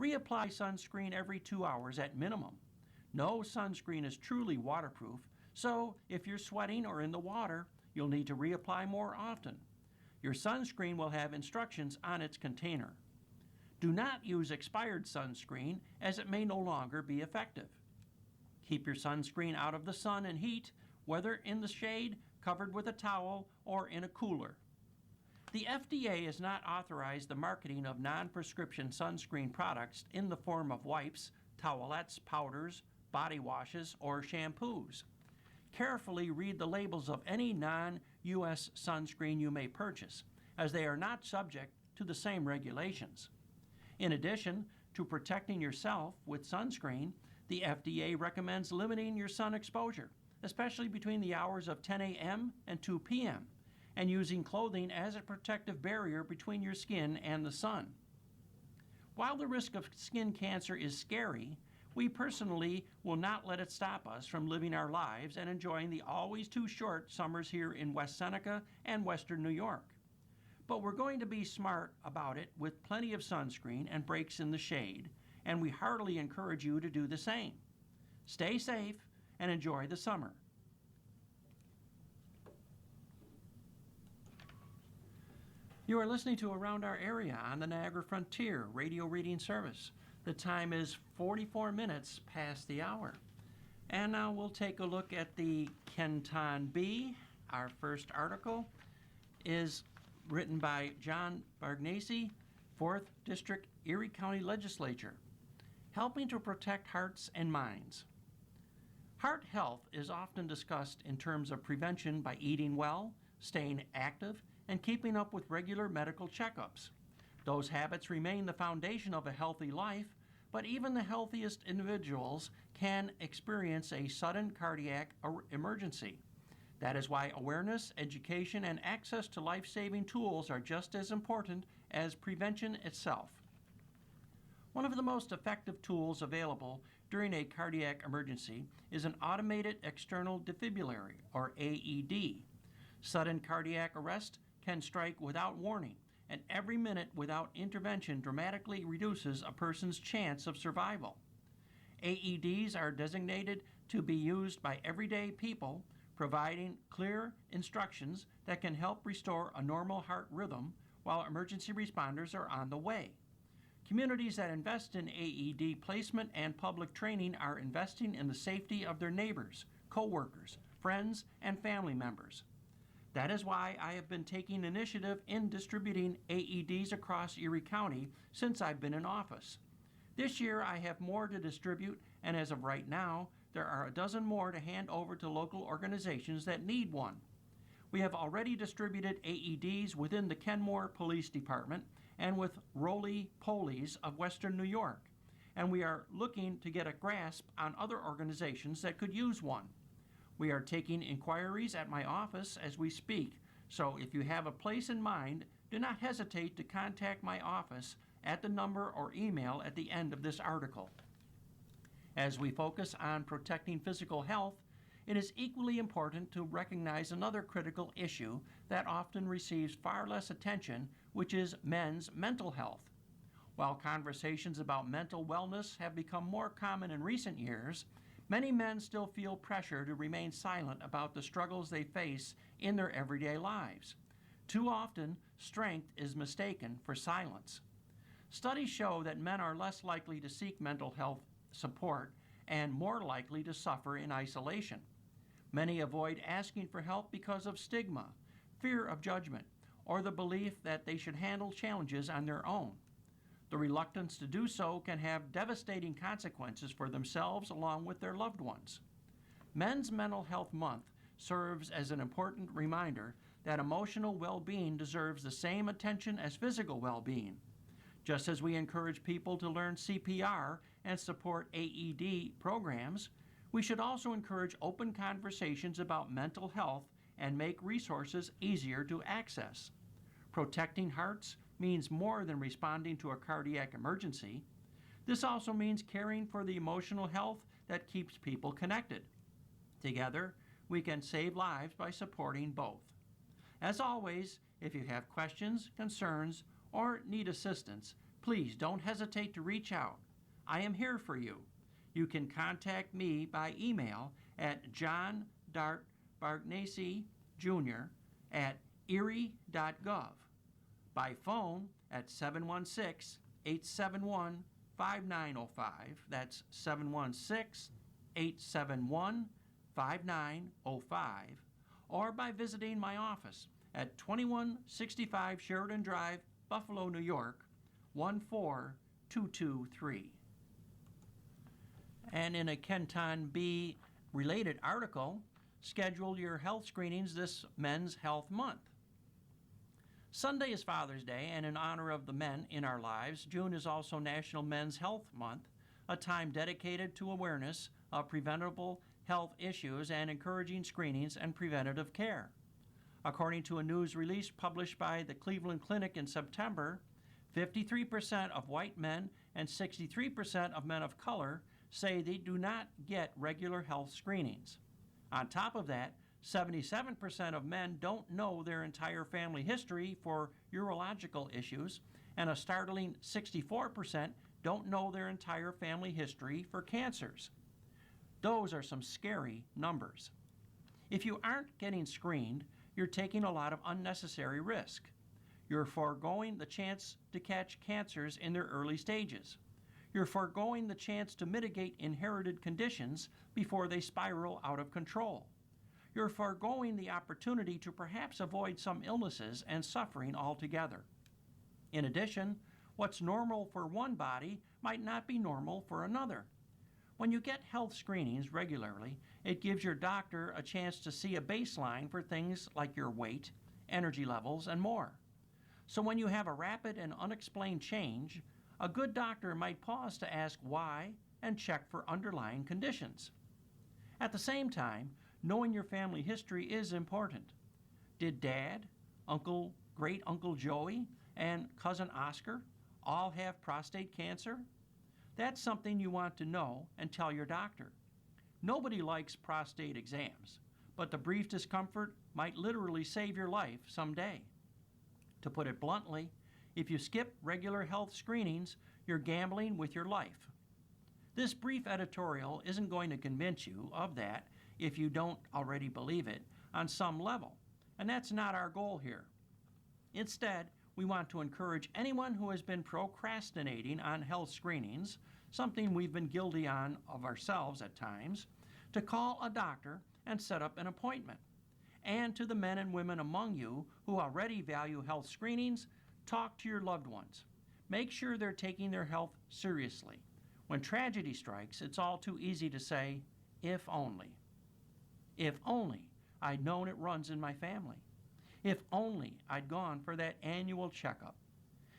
Speaker 2: Reapply sunscreen every 2 hours at minimum. No sunscreen is truly waterproof, so if you're sweating or in the water, you'll need to reapply more often. Your sunscreen will have instructions on its container. Do not use expired sunscreen, as it may no longer be effective. Keep your sunscreen out of the sun and heat, whether in the shade, covered with a towel, or in a cooler. The FDA has not authorized the marketing of non-prescription sunscreen products in the form of wipes, towelettes, powders, body washes, or shampoos. Carefully read the labels of any non-U.S. sunscreen you may purchase, as they are not subject to the same regulations. In addition to protecting yourself with sunscreen, the FDA recommends limiting your sun exposure, especially between the hours of 10 a.m. and 2 p.m., and using clothing as a protective barrier between your skin and the sun. While the risk of skin cancer is scary, we personally will not let it stop us from living our lives and enjoying the always too short summers here in West Seneca and Western New York. But we're going to be smart about it with plenty of sunscreen and breaks in the shade, and we heartily encourage you to do the same. Stay safe and enjoy the summer. You are listening to Around Our Area on the Niagara Frontier Radio Reading Service. The time is 44 minutes past the hour. And now we'll take a look at the Kenton Bee. Our first article is written by John Bargnesi, 4th District, Erie County Legislature. Helping to protect hearts and minds. Heart health is often discussed in terms of prevention by eating well, staying active, and keeping up with regular medical checkups. Those habits remain the foundation of a healthy life, but even the healthiest individuals can experience a sudden cardiac emergency. That is why awareness, education, and access to life-saving tools are just as important as prevention itself. One of the most effective tools available during a cardiac emergency is an automated external defibrillary, or AED. Sudden cardiac arrest can strike without warning, and every minute without intervention dramatically reduces a person's chance of survival. AEDs are designated to be used by everyday people, providing clear instructions that can help restore a normal heart rhythm while emergency responders are on the way. Communities that invest in AED placement and public training are investing in the safety of their neighbors, co-workers, friends, and family members. That is why I have been taking initiative in distributing AEDs across Erie County since I've been in office. This year I have more to distribute, and as of right now, there are a dozen more to hand over to local organizations that need one. We have already distributed AEDs within the Kenmore Police Department and with Roly-Polies of Western New York, and we are looking to get a grasp on other organizations that could use one. We are taking inquiries at my office as we speak, so if you have a place in mind, do not hesitate to contact my office at the number or email at the end of this article. As we focus on protecting physical health, it is equally important to recognize another critical issue that often receives far less attention, which is men's mental health. While conversations about mental wellness have become more common in recent years, many men still feel pressure to remain silent about the struggles they face in their everyday lives. Too often, strength is mistaken for silence. Studies show that men are less likely to seek mental health support and more likely to suffer in isolation. Many avoid asking for help because of stigma, fear of judgment, or the belief that they should handle challenges on their own. The reluctance to do so can have devastating consequences for themselves along with their loved ones. Men's Mental Health Month serves as an important reminder that emotional well-being deserves the same attention as physical well-being. Just as we encourage people to learn CPR and support AED programs, we should also encourage open conversations about mental health and make resources easier to access. Protecting hearts means more than responding to a cardiac emergency. This also means caring for the emotional health that keeps people connected. Together, we can save lives by supporting both. As always, if you have questions, concerns, or need assistance, please don't hesitate to reach out. I am here for you. You can contact me by email at john.bargnesi.jr@erie.gov, by phone at 716-871-5905, that's 716-871-5905, or by visiting my office at 2165 Sheridan Drive, Buffalo, New York, 14223. And in a Kenton Bee related article, schedule your health screenings this Men's Health Month. Sunday is Father's Day, and in honor of the men in our lives, June is also National Men's Health Month, a time dedicated to awareness of preventable health issues and encouraging screenings and preventative care. According to a news release published by the Cleveland Clinic in September, 53% of white men and 63% of men of color say they do not get regular health screenings. On top of that, 77% of men don't know their entire family history for urological issues, and a startling 64% don't know their entire family history for cancers. Those are some scary numbers. If you aren't getting screened, you're taking a lot of unnecessary risk. You're foregoing the chance to catch cancers in their early stages. You're foregoing the chance to mitigate inherited conditions before they spiral out of control. You're foregoing the opportunity to perhaps avoid some illnesses and suffering altogether. In addition, what's normal for one body might not be normal for another. When you get health screenings regularly, it gives your doctor a chance to see a baseline for things like your weight, energy levels, and more. So when you have a rapid and unexplained change, a good doctor might pause to ask why and check for underlying conditions. At the same time, knowing your family history is important. Did Dad, Uncle, Great Uncle Joey, and Cousin Oscar all have prostate cancer? That's something you want to know and tell your doctor. Nobody likes prostate exams, but the brief discomfort might literally save your life someday. To put it bluntly, if you skip regular health screenings, you're gambling with your life. This brief editorial isn't going to convince you of that if you don't already believe it on some level, and that's not our goal here. Instead, we want to encourage anyone who has been procrastinating on health screenings, something we've been guilty of ourselves at times, to call a doctor and set up an appointment. And to the men and women among you who already value health screenings, talk to your loved ones. Make sure they're taking their health seriously. When tragedy strikes, it's all too easy to say, if only. If only I'd known it runs in my family. If only I'd gone for that annual checkup.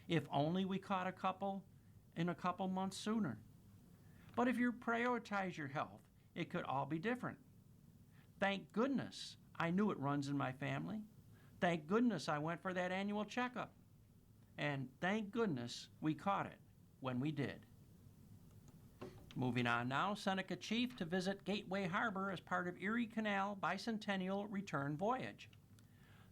Speaker 2: If only we caught a couple in a couple months sooner. But if you prioritize your health, it could all be different. Thank goodness I knew it runs in my family. Thank goodness I went for that annual checkup. And thank goodness we caught it when we did. Moving on now, Seneca Chief to visit Gateway Harbor as part of Erie Canal Bicentennial Return Voyage.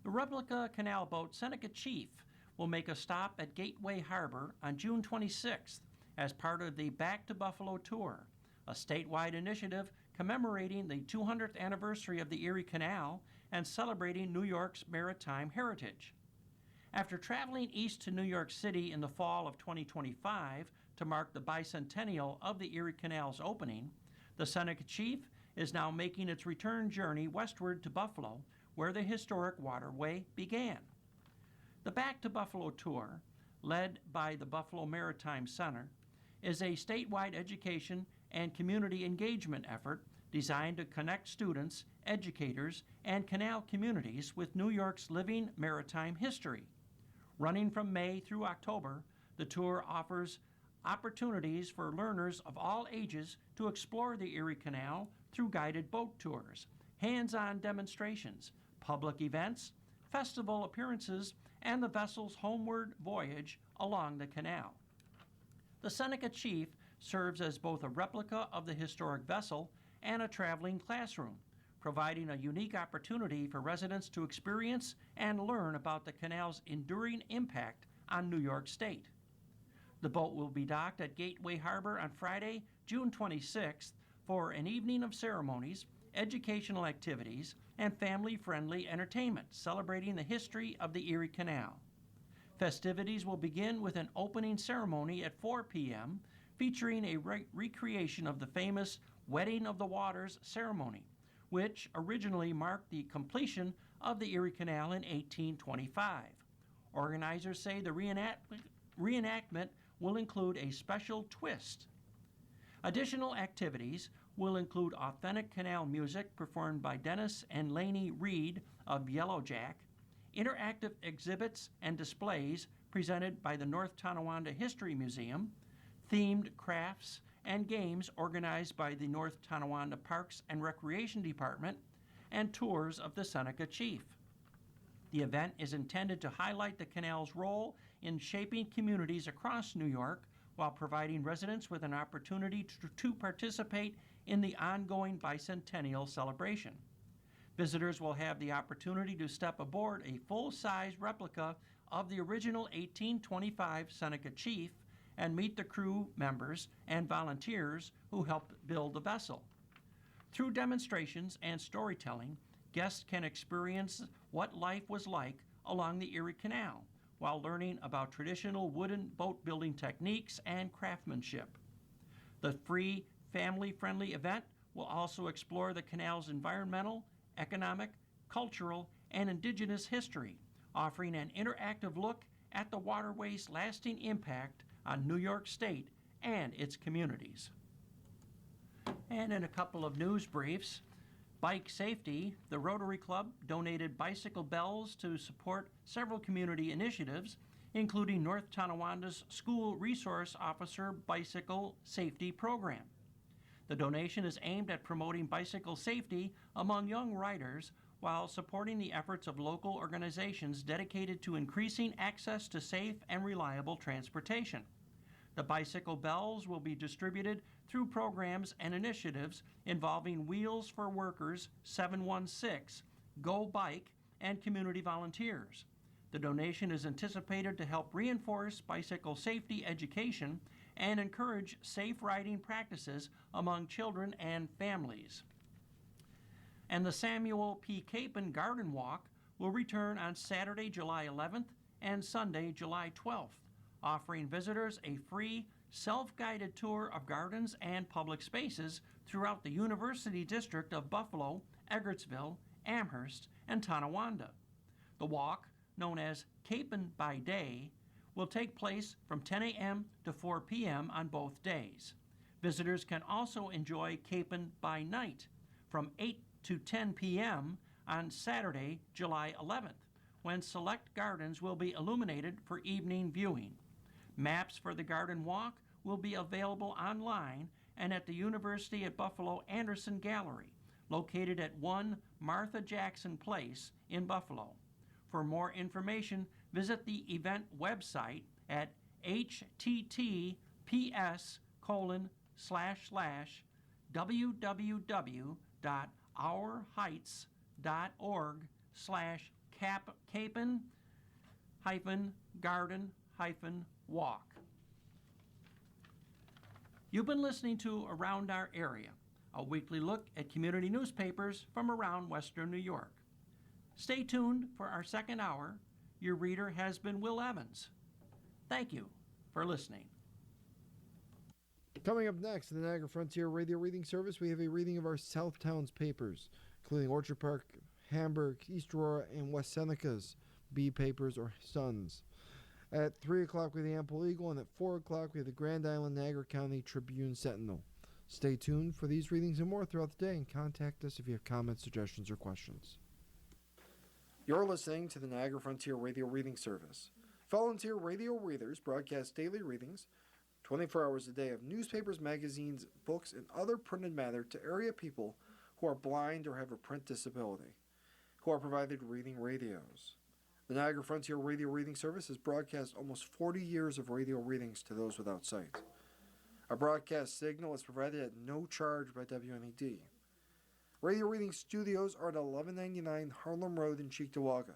Speaker 2: The replica canal boat Seneca Chief will make a stop at Gateway Harbor on June 26th as part of the Back to Buffalo Tour, a statewide initiative commemorating the 200th anniversary of the Erie Canal and celebrating New York's maritime heritage. After traveling east to New York City in the fall of 2025 to mark the bicentennial of the Erie Canal's opening, the Seneca Chief is now making its return journey westward to Buffalo, where the historic waterway began. The Back to Buffalo Tour, led by the Buffalo Maritime Center, is a statewide education and community engagement effort designed to connect students, educators, and canal communities with New York's living maritime history. Running from May through October, the tour offers opportunities for learners of all ages to explore the Erie Canal through guided boat tours, hands-on demonstrations, public events, festival appearances, and the vessel's homeward voyage along the canal. The Seneca Chief serves as both a replica of the historic vessel and a traveling classroom, providing a unique opportunity for residents to experience and learn about the canal's enduring impact on New York State. The boat will be docked at Gateway Harbor on Friday, June 26th for an evening of ceremonies, educational activities, and family-friendly entertainment celebrating the history of the Erie Canal. Festivities will begin with an opening ceremony at 4 p.m. featuring a recreation of the famous Wedding of the Waters ceremony, which originally marked the completion of the Erie Canal in 1825. Organizers say the reenactment will include a special twist. Additional activities will include authentic canal music performed by Dennis and Laney Reed of Yellow Jack, interactive exhibits and displays presented by the North Tonawanda History Museum, themed crafts and games organized by the North Tonawanda Parks and Recreation Department, and tours of the Seneca Chief. The event is intended to highlight the canal's role in shaping communities across New York while providing residents with an opportunity to participate in the ongoing bicentennial celebration. Visitors will have the opportunity to step aboard a full-size replica of the original 1825 Seneca Chief and meet the crew members and volunteers who helped build the vessel. Through demonstrations and storytelling, guests can experience what life was like along the Erie Canal while learning about traditional wooden boat building techniques and craftsmanship. The free, family-friendly event will also explore the canal's environmental, economic, cultural, and indigenous history, offering an interactive look at the waterway's lasting impact on New York State and its communities. And in a couple of news briefs, bike safety, the Rotary Club donated bicycle bells to support several community initiatives, including North Tonawanda's School Resource Officer Bicycle Safety Program. The donation is aimed at promoting bicycle safety among young riders while supporting the efforts of local organizations dedicated to increasing access to safe and reliable transportation. The bicycle bells will be distributed through programs and initiatives involving Wheels for Workers 716, Go Bike, and community volunteers. The donation is anticipated to help reinforce bicycle safety education and encourage safe riding practices among children and families. And the Samuel P. Capon Garden Walk will return on Saturday, July 11th and Sunday, July 12th, offering visitors a free, self-guided tour of gardens and public spaces throughout the University District of Buffalo, Eggertsville, Amherst, and Tonawanda. The walk, known as Capon by Day, will take place from 10 a.m. to 4 p.m. on both days. Visitors can also enjoy Capon by Night from 8 to 10 p.m. on Saturday, July 11th, when select gardens will be illuminated for evening viewing. Maps for the garden walk will be available online and at the University at Buffalo Anderson Gallery, located at 1 Martha Jackson Place in Buffalo. For more information, visit the event website at https://www.ourheights.org/capon-garden-walk. You've been listening to Around Our Area, a weekly look at community newspapers from around Western New York. Stay tuned for our second hour. Your reader has been Will Evans. Thank you for listening.
Speaker 1: Coming up next in the Niagara Frontier Radio Reading Service, we have a reading of our Southtowns papers, including Orchard Park, Hamburg, East Aurora, and West Seneca's B papers or Sons. At 3 o'clock, we have the Ample Eagle, and at 4 o'clock, we have the Grand Island Niagara County Tribune Sentinel. Stay tuned for these readings and more throughout the day, and contact us if you have comments, suggestions, or questions. You're listening to the Niagara Frontier Radio Reading Service. Volunteer radio readers broadcast daily readings, 24 hours a day, of newspapers, magazines, books, and other printed matter to area people who are blind or have a print disability, who are provided reading radios. The Niagara Frontier Radio Reading Service has broadcast almost 40 years of radio readings to those without sight. Our broadcast signal is provided at no charge by WNED. Radio Reading Studios are at 1199 Harlem Road in Cheektowaga.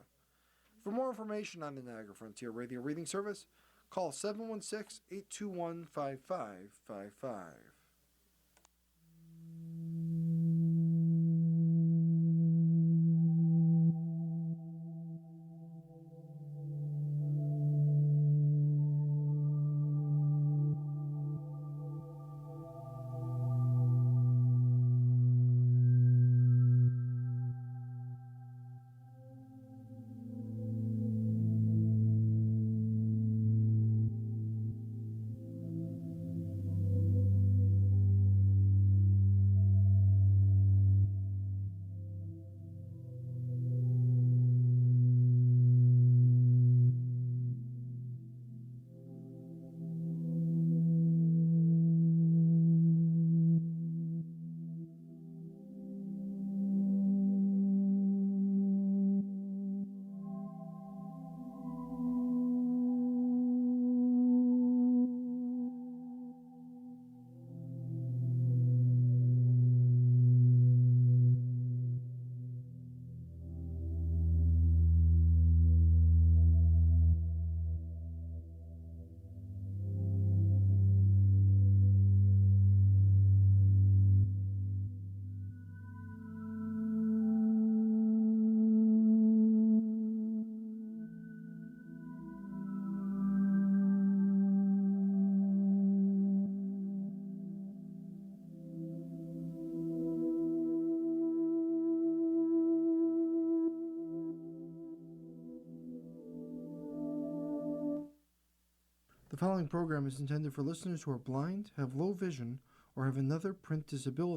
Speaker 1: For more information on the Niagara Frontier Radio Reading Service, call 716-821-5555. The following program is intended for listeners who are blind, have low vision, or have another print disability.